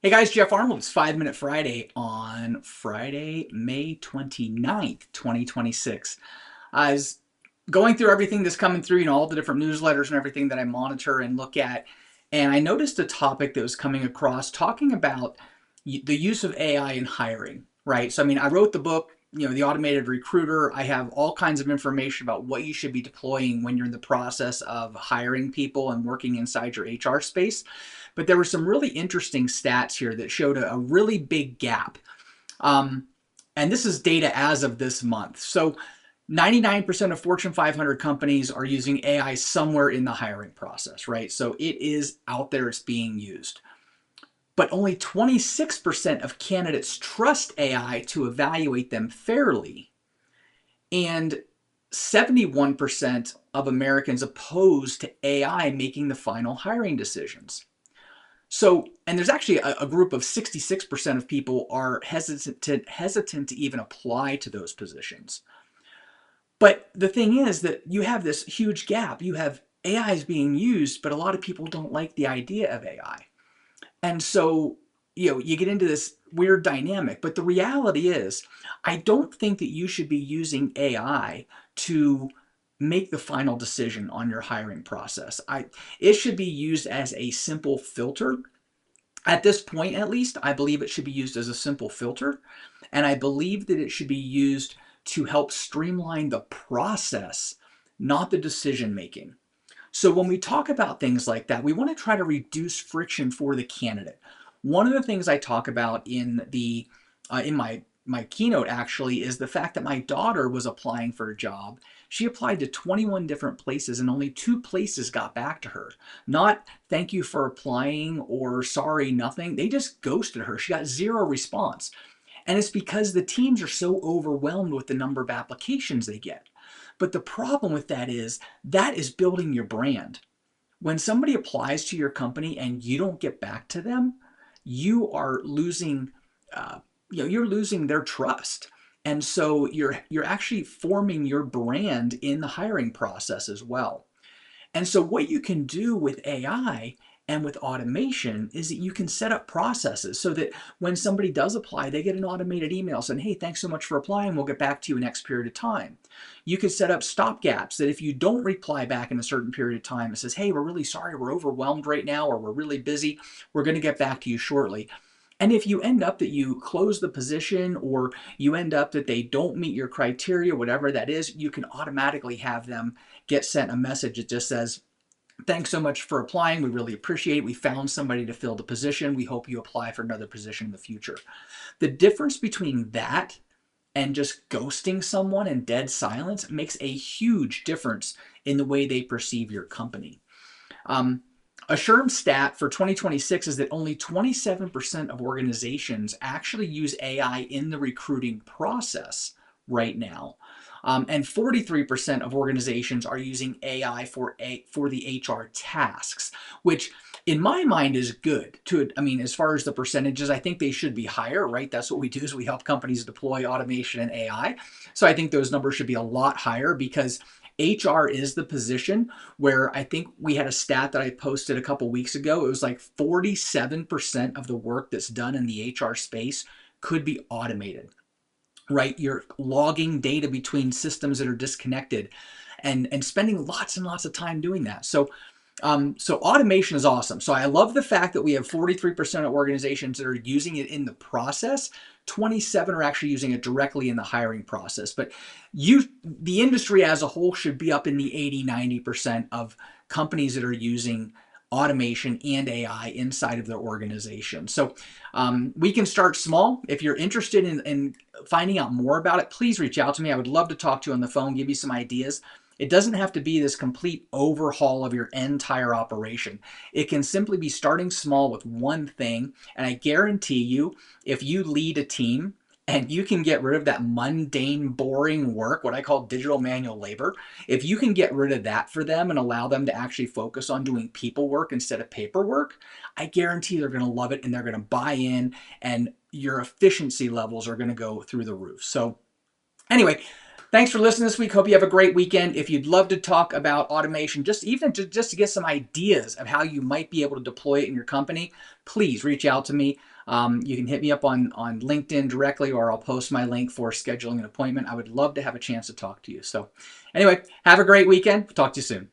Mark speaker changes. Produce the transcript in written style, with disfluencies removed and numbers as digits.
Speaker 1: Hey guys, Jeff Arnold. It's 5 Minute Friday on Friday, May 29th, 2026. I was going through everything that's coming through, all the different newsletters and everything that I monitor and look at, and I noticed a topic that was coming across talking about the use of AI in hiring, right? So, I wrote the book, The Automated Recruiter. I have all kinds of information about what you should be deploying when you're in the process of hiring people and working inside your HR space. But there were some really interesting stats here that showed a really big gap. Um, and this is data as of this month. So 99% of Fortune 500 companies are using AI somewhere in the hiring process, right? So it is out there, it's being used. But only 26% of candidates trust AI to evaluate them fairly. And 71% of Americans oppose to AI making the final hiring decisions. So, and there's actually a group of 66% of people are hesitant to even apply to those positions. But the thing is that you have this huge gap. You have AI is being used, but a lot of people don't like the idea of AI. And so, you get into this weird dynamic. But the reality is, I don't think that you should be using AI to make the final decision on your hiring process. It should be used as a simple filter. At this point, at least, I believe it should be used as a simple filter, and I believe that it should be used to help streamline the process, not the decision making. So when we talk about things like that, we want to try to reduce friction for the candidate. One of the things I talk about in my keynote actually is the fact that my daughter was applying for a job. She applied to 21 different places and only 2 places got back to her. Not thank you for applying or sorry, nothing. They just ghosted her. She got zero response. And it's because the teams are so overwhelmed with the number of applications they get. But the problem with that is building your brand. When somebody applies to your company and you don't get back to them, you are losing, you're losing their trust. And so you're actually forming your brand in the hiring process as well. And so what you can do with AI and with automation is that you can set up processes so that when somebody does apply, they get an automated email saying, hey, thanks so much for applying. We'll get back to you in X period of time. You could set up stopgaps that if you don't reply back in a certain period of time, it says, hey, we're really sorry, we're overwhelmed right now, or we're really busy. We're going to get back to you shortly. And if you end up that you close the position or you end up that they don't meet your criteria, whatever that is, you can automatically have them get sent a message that just says, thanks so much for applying. We really appreciate it. We found somebody to fill the position. We hope you apply for another position in the future. The difference between that and just ghosting someone in dead silence makes a huge difference in the way they perceive your company. A SHRM stat for 2026 is that only 27% of organizations actually use AI in the recruiting process right now. And 43% of organizations are using AI for the HR tasks, which in my mind is good. As far as the percentages, I think they should be higher, right? That's what we do is we help companies deploy automation and AI. So I think those numbers should be a lot higher because HR is the position where I think we had a stat that I posted a couple weeks ago. It was like 47% of the work that's done in the HR space could be automated, right? You're logging data between systems that are disconnected and spending lots and lots of time doing that. So automation is awesome. So I love the fact that we have 43% of organizations that are using it in the process. 27 are actually using it directly in the hiring process. But the industry as a whole should be up in the 80-90% of companies that are using automation and AI inside of their organization. So we can start small. If you're interested in finding out more about it, please reach out to me. I would love to talk to you on the phone, give you some ideas. It doesn't have to be this complete overhaul of your entire operation. It can simply be starting small with one thing. And I guarantee you, if you lead a team and you can get rid of that mundane, boring work, what I call digital manual labor, if you can get rid of that for them and allow them to actually focus on doing people work instead of paperwork, I guarantee they're going to love it and they're going to buy in and your efficiency levels are going to go through the roof. So anyway, Thanks for listening this week. Hope you have a great weekend. If you'd love to talk about automation, just to get some ideas of how you might be able to deploy it in your company, please reach out to me. You can hit me up on LinkedIn directly, or I'll post my link for scheduling an appointment. I would love to have a chance to talk to you. So anyway, have a great weekend. Talk to you soon.